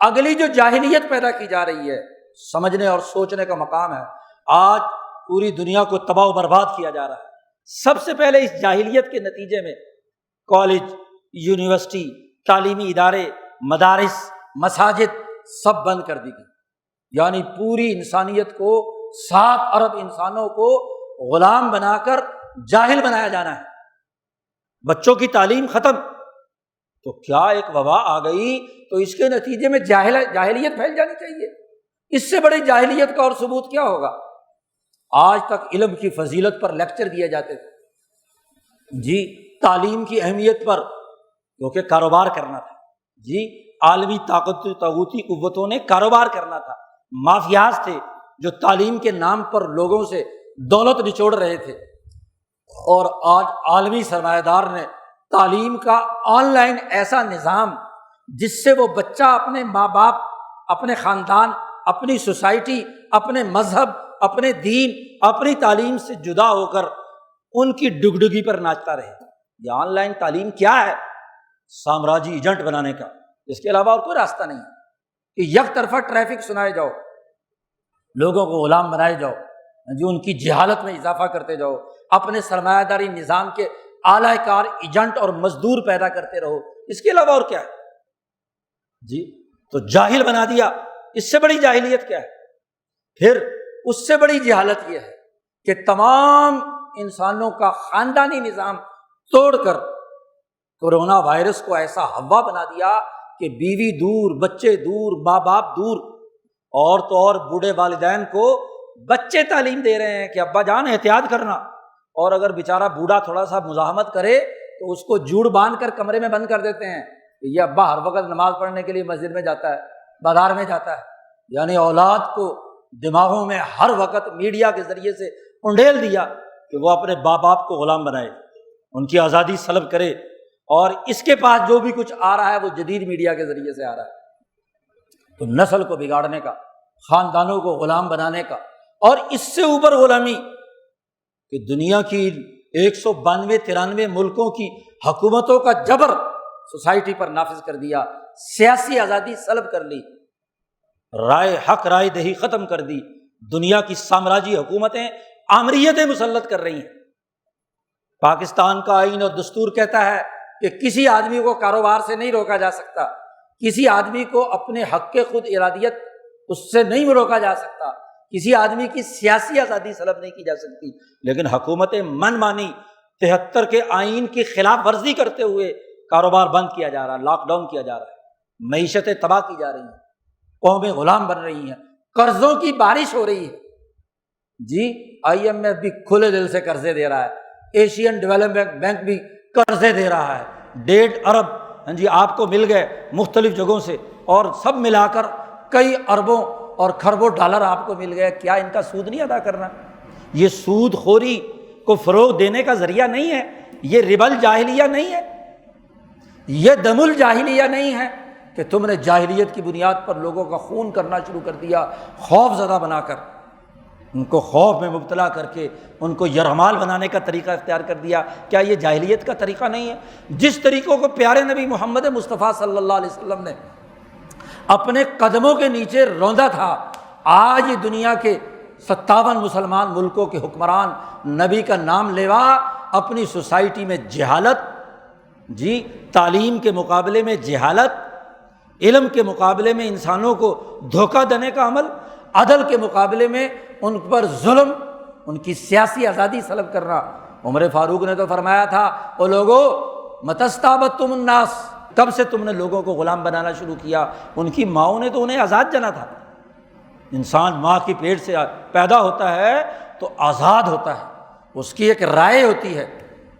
اگلی جو جاہلیت پیدا کی جا رہی ہے، سمجھنے اور سوچنے کا مقام ہے۔ آج پوری دنیا کو تباہ و برباد کیا جا رہا ہے۔ سب سے پہلے اس جاہلیت کے نتیجے میں کالج، یونیورسٹی، تعلیمی ادارے، مدارس، مساجد سب بند کر دی گئی، یعنی پوری انسانیت کو، 7 ارب انسانوں کو غلام بنا کر جاہل بنایا جانا ہے۔ بچوں کی تعلیم ختم، تو کیا ایک وبا آ گئی تو اس کے نتیجے میں جاہلیت پھیل جانی چاہیے۔ اس سے بڑی جاہلیت کا اور ثبوت کیا ہوگا؟ آج تک علم کی فضیلت پر لیکچر دیے جاتے تھے، تعلیم کی اہمیت پر، کیونکہ کاروبار کرنا تھا، عالمی طاغوتی قوتوں نے کاروبار کرنا تھا، مافیاز تھے جو تعلیم کے نام پر لوگوں سے دولت نچوڑ رہے تھے، اور آج عالمی سرمایہ دار نے تعلیم کا آن لائن ایسا نظام جس سے وہ بچہ اپنے ماں باپ، اپنے خاندان، اپنی سوسائٹی، اپنے مذہب، اپنے دین، اپنی تعلیم سے جدا ہو کر ان کی ڈگڈگی پر ناچتا رہے۔ یہ آن لائن تعلیم کیا ہے؟ سامراجی ایجنٹ بنانے کا، اس کے علاوہ اور کوئی راستہ نہیں ہے کہ یک طرفہ ٹریفک سنائے جاؤ، لوگوں کو غلام بنائے جاؤ، ان کی جہالت میں اضافہ کرتے جاؤ، اپنے سرمایہ داری نظام کے اعلی کار ایجنٹ اور مزدور پیدا کرتے رہو، اس کے علاوہ اور کیا ہے؟ تو جاہل بنا دیا۔ اس سے بڑی جاہلیت کیا ہے؟ پھر اس سے بڑی جہالت یہ ہے کہ تمام انسانوں کا خاندانی نظام توڑ کر کورونا وائرس کو ایسا ہوا بنا دیا کہ بیوی دور، بچے دور، ماں باپ دور، اور تو اور بوڑھے والدین کو بچے تعلیم دے رہے ہیں کہ ابا جان احتیاط کرنا، اور اگر بیچارہ بوڑھا تھوڑا سا مزاحمت کرے تو اس کو جوڑ باندھ کر کمرے میں بند کر دیتے ہیں کہ یہ ابا ہر وقت نماز پڑھنے کے لیے مسجد میں جاتا ہے، بازار میں جاتا ہے۔ یعنی اولاد کو دماغوں میں ہر وقت میڈیا کے ذریعے سے انڈیل دیا کہ وہ اپنے باپ کو غلام بنائے، ان کی آزادی سلب کرے، اور اس کے پاس جو بھی کچھ آ رہا ہے وہ جدید میڈیا کے ذریعے سے آ رہا ہے۔ تو نسل کو بگاڑنے کا، خاندانوں کو غلام بنانے کا، اور اس سے اوپر غلامی کہ دنیا کی 192-93 ملکوں کی حکومتوں کا جبر سوسائٹی پر نافذ کر دیا، سیاسی آزادی سلب کر لی، رائے دہی ختم کر دی، دنیا کی سامراجی حکومتیں آمریتیں مسلط کر رہی ہیں۔ پاکستان کا آئین اور دستور کہتا ہے کہ کسی آدمی کو کاروبار سے نہیں روکا جا سکتا، کسی آدمی کو اپنے حق کے خود ارادیت اس سے نہیں روکا جا سکتا، کسی آدمی کی سیاسی آزادی سلب نہیں کی جا سکتی، لیکن حکومت من مانی 73 کے آئین کی خلاف ورزی کرتے ہوئے کاروبار بند کیا جا رہا ہے، لاک ڈاؤن کیا جا رہا ہے، معیشتیں تباہ کی جا رہی ہیں، قومیں غلام بن رہی ہیں، قرضوں کی بارش ہو رہی ہے۔ جی IMF بھی کھلے دل سے قرضے دے رہا ہے، ایشین ڈیولپمنٹ بینک بھی قرضے دے رہا ہے، 1.5 ارب آپ کو مل گئے مختلف جگہوں سے، اور سب ملا کر کئی اربوں اور کھربوں ڈالر آپ کو مل گئے۔ کیا ان کا سود نہیں ادا کرنا؟ یہ سود خوری کو فروغ دینے کا ذریعہ نہیں ہے، یہ ربا الجاہلیہ نہیں ہے، یہ دم الجاہلیہ نہیں ہے کہ تم نے جاہلیت کی بنیاد پر لوگوں کا خون کرنا شروع کر دیا، خوف زدہ بنا کر، ان کو خوف میں مبتلا کر کے ان کو یرغمال بنانے کا طریقہ اختیار کر دیا۔ کیا یہ جاہلیت کا طریقہ نہیں ہے؟ جس طریقوں کو پیارے نبی محمد مصطفیٰ صلی اللہ علیہ وسلم نے اپنے قدموں کے نیچے روندا تھا، آج دنیا کے 57 مسلمان ملکوں کے حکمران نبی کا نام لیوا اپنی سوسائٹی میں جہالت، جی تعلیم کے مقابلے میں جہالت، علم کے مقابلے میں انسانوں کو دھوکہ دینے کا عمل، عدل کے مقابلے میں ان پر ظلم، ان کی سیاسی آزادی سلب کرنا۔ عمر فاروق نے تو فرمایا تھا، او لوگو متستابتم الناس، کب سے تم نے لوگوں کو غلام بنانا شروع کیا؟ ان کی ماؤں نے تو انہیں آزاد جنا تھا۔ انسان ماں کی پیٹ سے پیدا ہوتا ہے تو آزاد ہوتا ہے، اس کی ایک رائے ہوتی ہے،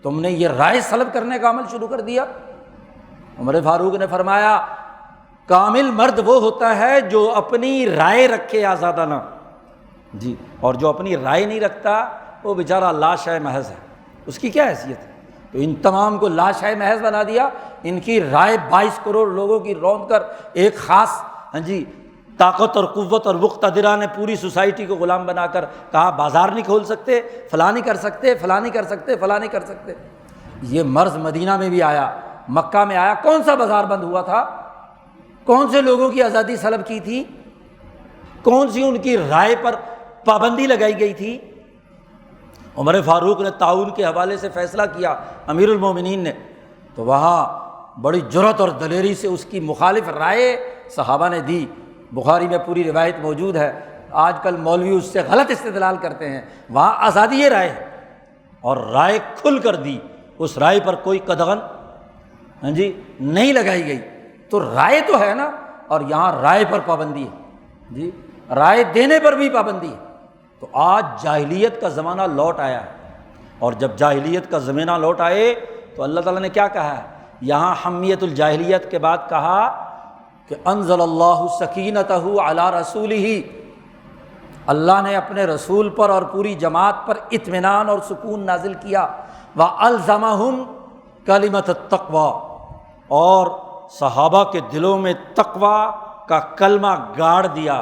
تم نے یہ رائے سلب کرنے کا عمل شروع کر دیا۔ عمر فاروق نے فرمایا کامل مرد وہ ہوتا ہے جو اپنی رائے رکھے آزادانہ، جی، اور جو اپنی رائے نہیں رکھتا وہ بیچارہ لاشۂ محض ہے، اس کی کیا حیثیت ہے؟ تو ان تمام کو لاشۂ محض بنا دیا، ان کی رائے 22 کروڑ لوگوں کی روند کر ایک خاص طاقت اور قوت اور مقتدرہ نے پوری سوسائٹی کو غلام بنا کر کہا بازار نہیں کھول سکتے، فلاں نہیں کر سکتے، فلاں نہیں کر سکتے، فلاں نہیں کر سکتے۔ یہ مرض مدینہ میں بھی آیا، مکہ میں آیا، کون سا بازار بند ہوا تھا؟ کون سے لوگوں کی آزادی سلب کی تھی؟ کون سی ان کی رائے پر پابندی لگائی گئی تھی؟ عمر فاروق نے تعاون کے حوالے سے فیصلہ کیا، امیر المومنین نے، تو وہاں بڑی جرأت اور دلیری سے اس کی مخالف رائے صحابہ نے دی۔ بخاری میں پوری روایت موجود ہے، آج کل مولوی اس سے غلط استدلال کرتے ہیں، وہاں آزادی رائے ہے، اور رائے کھل کر دی، اس رائے پر کوئی قدغن نہیں لگائی گئی۔ تو رائے تو ہے نا، اور یہاں رائے پر پابندی ہے، جی رائے دینے پر بھی پابندی ہے۔ تو آج جاہلیت کا زمانہ لوٹ آیا ہے، اور جب جاہلیت کا زمانہ لوٹ آئے تو اللہ تعالیٰ نے کیا کہا ہے؟ یہاں حمیت الجاہلیت کے بعد کہا کہ انزل اللہ سکینتہ علی رسولہ، اللہ نے اپنے رسول پر اور پوری جماعت پر اطمینان اور سکون نازل کیا، وَأَلْزَمَهُمْ کلمۃ التقویٰ، اور صحابہ کے دلوں میں تقویٰ کا کلمہ گاڑ دیا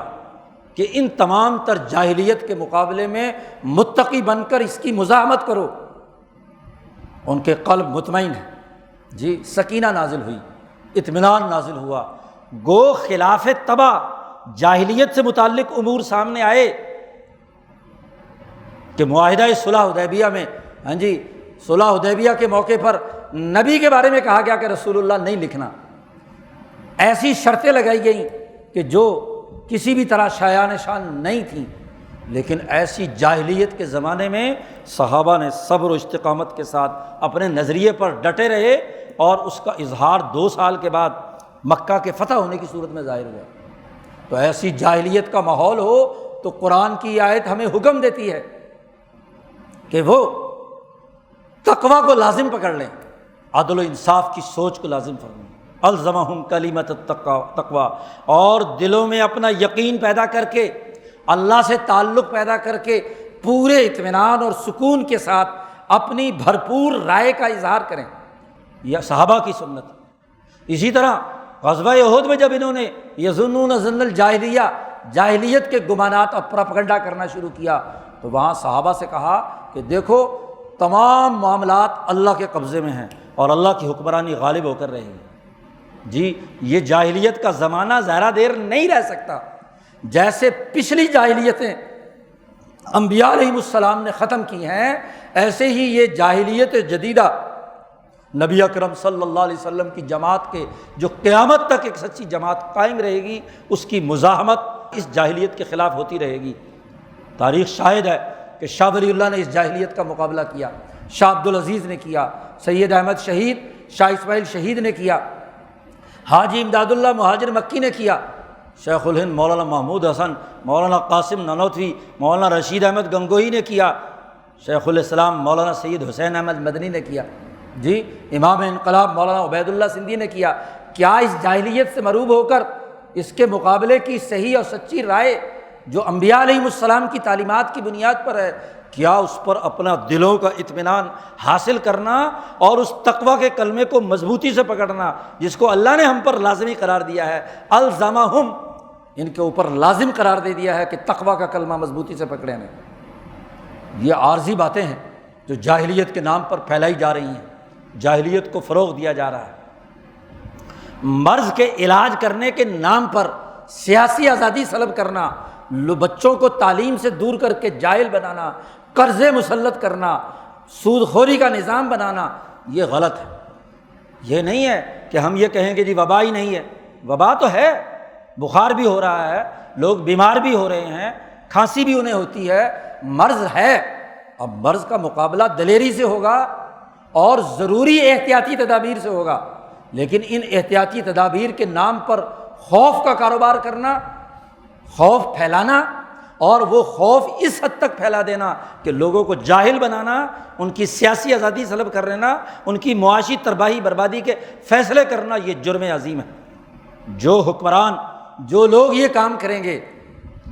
کہ ان تمام تر جاہلیت کے مقابلے میں متقی بن کر اس کی مزاحمت کرو۔ ان کے قلب مطمئن ہے، جی سکینہ نازل ہوئی، اطمینان نازل ہوا، گو خلاف تباہ جاہلیت سے متعلق امور سامنے آئے کہ معاہدہ صلح حدیبیہ میں صلح حدیبیہ کے موقع پر نبی کے بارے میں کہا گیا کہ رسول اللہ نہیں لکھنا، ایسی شرطیں لگائی گئیں کہ جو کسی بھی طرح شایان شان نہیں تھیں، لیکن ایسی جاہلیت کے زمانے میں صحابہ نے صبر و استقامت کے ساتھ اپنے نظریے پر ڈٹے رہے، اور اس کا اظہار 2 سال کے بعد مکہ کے فتح ہونے کی صورت میں ظاہر ہوا۔ تو ایسی جاہلیت کا ماحول ہو تو قرآن کی آیت ہمیں حکم دیتی ہے کہ وہ تقویٰ کو لازم پکڑ لیں، عدل و انصاف کی سوچ کو لازم فرمائیں، الزمہم کلمۃ التقویٰ، اور دلوں میں اپنا یقین پیدا کر کے، اللہ سے تعلق پیدا کر کے پورے اطمینان اور سکون کے ساتھ اپنی بھرپور رائے کا اظہار کریں۔ یہ صحابہ کی سنت۔ اسی طرح غزوہ احد میں جب انہوں نے یظنون ظن الجاہلیہ، جاہلیت کے گمانات اور پروپیگنڈا کرنا شروع کیا، تو وہاں صحابہ سے کہا کہ دیکھو تمام معاملات اللہ کے قبضے میں ہیں اور اللہ کی حکمرانی غالب ہو کر رہے گی۔ جی یہ جاہلیت کا زمانہ زیادہ دیر نہیں رہ سکتا، جیسے پچھلی جاہلیتیں انبیاء علیہم السلام نے ختم کی ہیں، ایسے ہی یہ جاہلیت جدیدہ نبی اکرم صلی اللہ علیہ وسلم کی جماعت کے جو قیامت تک ایک سچی جماعت قائم رہے گی، اس کی مزاحمت اس جاہلیت کے خلاف ہوتی رہے گی۔ تاریخ شاہد ہے کہ شاہ ولی اللہ نے اس جاہلیت کا مقابلہ کیا، شاہ عبدالعزیز نے کیا، سید احمد شہید، شاہ اسماعیل شہید نے کیا، حاجی امداد اللہ مہاجر مکی نے کیا، شیخ الہند مولانا محمود حسن، مولانا قاسم نانوتوی، مولانا رشید احمد گنگوہی نے کیا، شیخ الاسلام مولانا سید حسین احمد مدنی نے کیا، جی امام انقلاب مولانا عبید اللہ سندھی نے کیا۔ کیا اس جاہلیت سے مروب ہو کر اس کے مقابلے کی صحیح اور سچی رائے جو انبیاء علیہم السلام کی تعلیمات کی بنیاد پر ہے، کیا اس پر اپنا دلوں کا اطمینان حاصل کرنا اور اس تقویٰ کے کلمے کو مضبوطی سے پکڑنا جس کو اللہ نے ہم پر لازمی قرار دیا ہے، الزمہم، ان کے اوپر لازم قرار دے دیا ہے کہ تقویٰ کا کلمہ مضبوطی سے پکڑیں ہمیں۔ یہ عارضی باتیں ہیں جو جاہلیت کے نام پر پھیلائی جا رہی ہیں، جاہلیت کو فروغ دیا جا رہا ہے۔ مرض کے علاج کرنے کے نام پر سیاسی آزادی طلب کرنا، بچوں کو تعلیم سے دور کر کے جاہل بنانا، قرضے مسلط کرنا، سود خوری کا نظام بنانا، یہ غلط ہے۔ یہ نہیں ہے کہ ہم یہ کہیں کہ جی وبا ہی نہیں ہے، وبا تو ہے، بخار بھی ہو رہا ہے، لوگ بیمار بھی ہو رہے ہیں، کھانسی بھی انہیں ہوتی ہے، مرض ہے۔ اب مرض کا مقابلہ دلیری سے ہوگا اور ضروری احتیاطی تدابیر سے ہوگا، لیکن ان احتیاطی تدابیر کے نام پر خوف کا کاروبار کرنا، خوف پھیلانا، اور وہ خوف اس حد تک پھیلا دینا کہ لوگوں کو جاہل بنانا، ان کی سیاسی آزادی طلب کر لینا، ان کی معاشی تباہی بربادی کے فیصلے کرنا، یہ جرم عظیم ہے۔ جو حکمران، جو لوگ یہ کام کریں گے،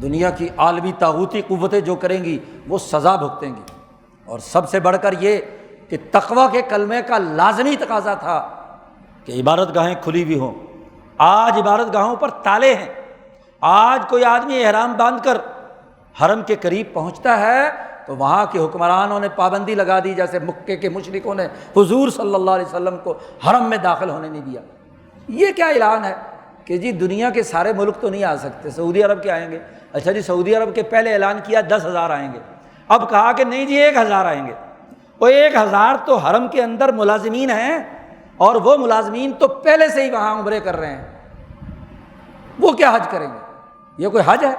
دنیا کی عالمی طاغوتی قوتیں جو کریں گی وہ سزا بھگتیں گی۔ اور سب سے بڑھ کر یہ کہ تقویٰ کے کلمے کا لازمی تقاضا تھا کہ عبادت گاہیں کھلی ہوئی ہوں۔ آج عبادت گاہوں پر تالے ہیں۔ آج کوئی آدمی احرام باندھ کر حرم کے قریب پہنچتا ہے تو وہاں کے حکمرانوں نے پابندی لگا دی، جیسے مکے کے مشرکوں نے حضور صلی اللہ علیہ وسلم کو حرم میں داخل ہونے نہیں دیا۔ یہ کیا اعلان ہے کہ جی دنیا کے سارے ملک تو نہیں آ سکتے، سعودی عرب کے آئیں گے؟ اچھا جی، سعودی عرب کے پہلے اعلان کیا 10,000 آئیں گے، اب کہا کہ نہیں جی 1,000 آئیں گے۔ وہ 1,000 تو حرم کے اندر ملازمین ہیں، اور وہ ملازمین تو پہلے سے ہی وہاں عمرے کر رہے ہیں، وہ کیا حج کریں گے؟ یہ کوئی حج ہے؟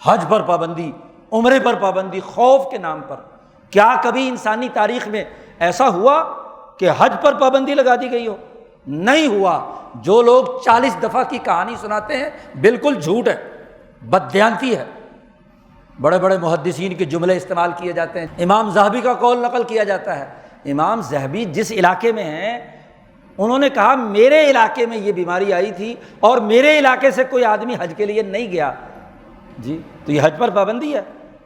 حج پر پابندی، عمرے پر پابندی، خوف کے نام پر۔ کیا کبھی انسانی تاریخ میں ایسا ہوا کہ حج پر پابندی لگا دی گئی ہو؟ نہیں ہوا۔ جو لوگ 40 دفعہ کی کہانی سناتے ہیں بالکل جھوٹ ہے، بددیانتی ہے۔ بڑے بڑے محدثین کے جملے استعمال کیے جاتے ہیں، امام ذہبی کا قول نقل کیا جاتا ہے۔ امام ذہبی جس علاقے میں ہیں، انہوں نے کہا میرے علاقے میں یہ بیماری آئی تھی اور میرے علاقے سے کوئی آدمی حج کے لیے نہیں گیا۔ جی تو یہ حج پر پابندی ہے؟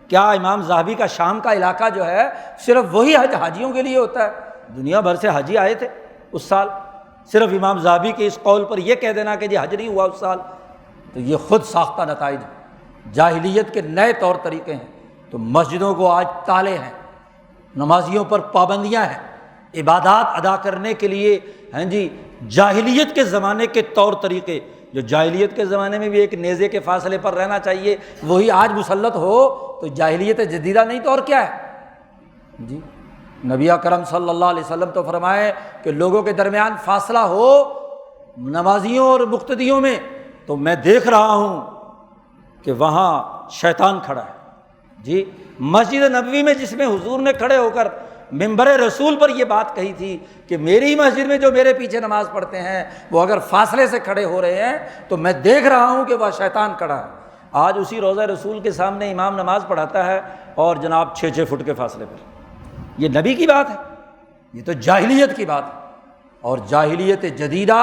کیا امام ذہبی کا شام کا علاقہ جو ہے صرف وہی حج حاجیوں کے لیے ہوتا ہے؟ دنیا بھر سے حاجی آئے تھے اس سال، صرف امام ذہبی کے اس قول پر یہ کہہ دینا کہ جی حج نہیں ہوا اس سال، تو یہ خود ساختہ نتائج ہیں، جاہلیت کے نئے طور طریقے ہیں۔ تو مسجدوں کو آج تالے ہیں، نمازیوں پر پابندیاں ہیں، عبادات ادا کرنے کے لیے ہیں جی جاہلیت کے زمانے کے طور طریقے، جو جاہلیت کے زمانے میں بھی ایک نیزے کے فاصلے پر رہنا چاہیے، وہی آج مسلط ہو تو جاہلیت جدیدہ نہیں تو اور کیا ہے؟ جی نبی اکرم صلی اللہ علیہ وسلم تو فرمائے کہ لوگوں کے درمیان فاصلہ ہو نمازیوں اور مقتدیوں میں تو میں دیکھ رہا ہوں کہ وہاں شیطان کھڑا ہے۔ جی مسجد نبوی میں جس میں حضور نے کھڑے ہو کر منبر رسول پر یہ بات کہی تھی کہ میری مسجد میں جو میرے پیچھے نماز پڑھتے ہیں وہ اگر فاصلے سے کھڑے ہو رہے ہیں تو میں دیکھ رہا ہوں کہ وہ شیطان کھڑا ہے۔ آج اسی روضہ رسول کے سامنے امام نماز پڑھاتا ہے اور جناب 6 فٹ کے فاصلے پر۔ یہ نبی کی بات ہے؟ یہ تو جاہلیت کی بات ہے، اور جاہلیت جدیدہ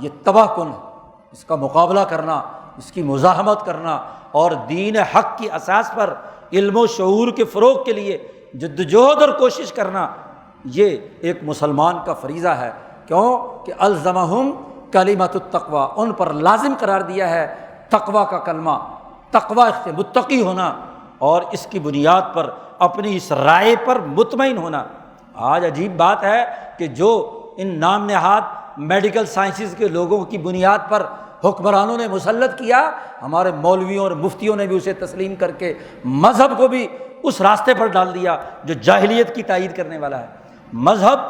یہ تباہ کن ہے۔ اس کا مقابلہ کرنا، اس کی مزاحمت کرنا اور دین حق کی اساس پر علم و شعور کے فروغ کے لیے جدوجہد اور کوشش کرنا، یہ ایک مسلمان کا فریضہ ہے۔ کیوں کہ الزمہم کلمۃ التقوی، ان پر لازم قرار دیا ہے تقوی کا کلمہ، تقوی سے متقی ہونا، اور اس کی بنیاد پر اپنی اس رائے پر مطمئن ہونا۔ آج عجیب بات ہے کہ جو ان نام نہاد میڈیکل سائنسز کے لوگوں کی بنیاد پر حکمرانوں نے مسلط کیا، ہمارے مولویوں اور مفتیوں نے بھی اسے تسلیم کر کے مذہب کو بھی اس راستے پر ڈال دیا جو جاہلیت کی تائید کرنے والا ہے۔ مذہب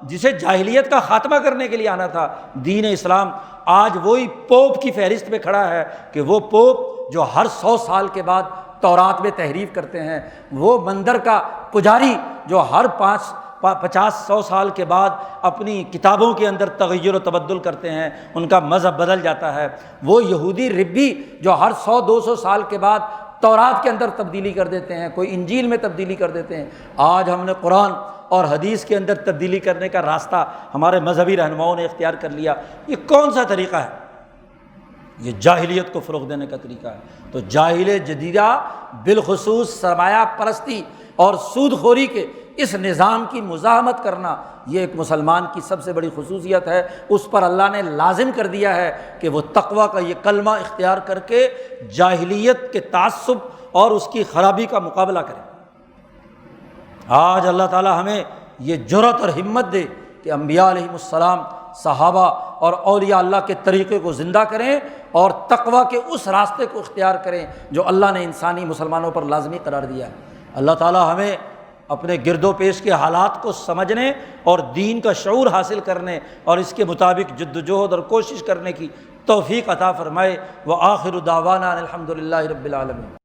جسے جاہلیت کا خاتمہ کرنے کے لیے آنا تھا، دین اسلام، آج وہی پوپ کی فہرست میں کھڑا ہے کہ وہ پوپ جو ہر 100 سال کے بعد تورات میں تحریف کرتے ہیں، وہ مندر کا پجاری جو ہر 50-100 سال کے بعد اپنی کتابوں کے اندر تغیر و تبدل کرتے ہیں، ان کا مذہب بدل جاتا ہے، وہ یہودی ربی جو ہر 100-200 سال کے بعد تورات کے اندر تبدیلی کر دیتے ہیں، کوئی انجیل میں تبدیلی کر دیتے ہیں۔ آج ہم نے قرآن اور حدیث کے اندر تبدیلی کرنے کا راستہ ہمارے مذہبی رہنماؤں نے اختیار کر لیا۔ یہ کون سا طریقہ ہے؟ یہ جاہلیت کو فروغ دینے کا طریقہ ہے۔ تو جاہل جدیدہ بالخصوص سرمایہ پرستی اور سود خوری کے اس نظام کی مزاحمت کرنا، یہ ایک مسلمان کی سب سے بڑی خصوصیت ہے۔ اس پر اللہ نے لازم کر دیا ہے کہ وہ تقویٰ کا یہ کلمہ اختیار کر کے جاہلیت کے تعصب اور اس کی خرابی کا مقابلہ کرے۔ آج اللہ تعالیٰ ہمیں یہ جرأت اور ہمت دے کہ انبیاء علیہم السلام، صحابہ اور اولیاء اللہ کے طریقے کو زندہ کریں اور تقویٰ کے اس راستے کو اختیار کریں جو اللہ نے انسانی مسلمانوں پر لازمی قرار دیا ہے۔ اللہ تعالیٰ ہمیں اپنے گرد و پیش کے حالات کو سمجھنے اور دین کا شعور حاصل کرنے اور اس کے مطابق جد و جہد اور کوشش کرنے کی توفیق عطا فرمائے۔ وآخر دعوانا الحمد للہ رب العالمین۔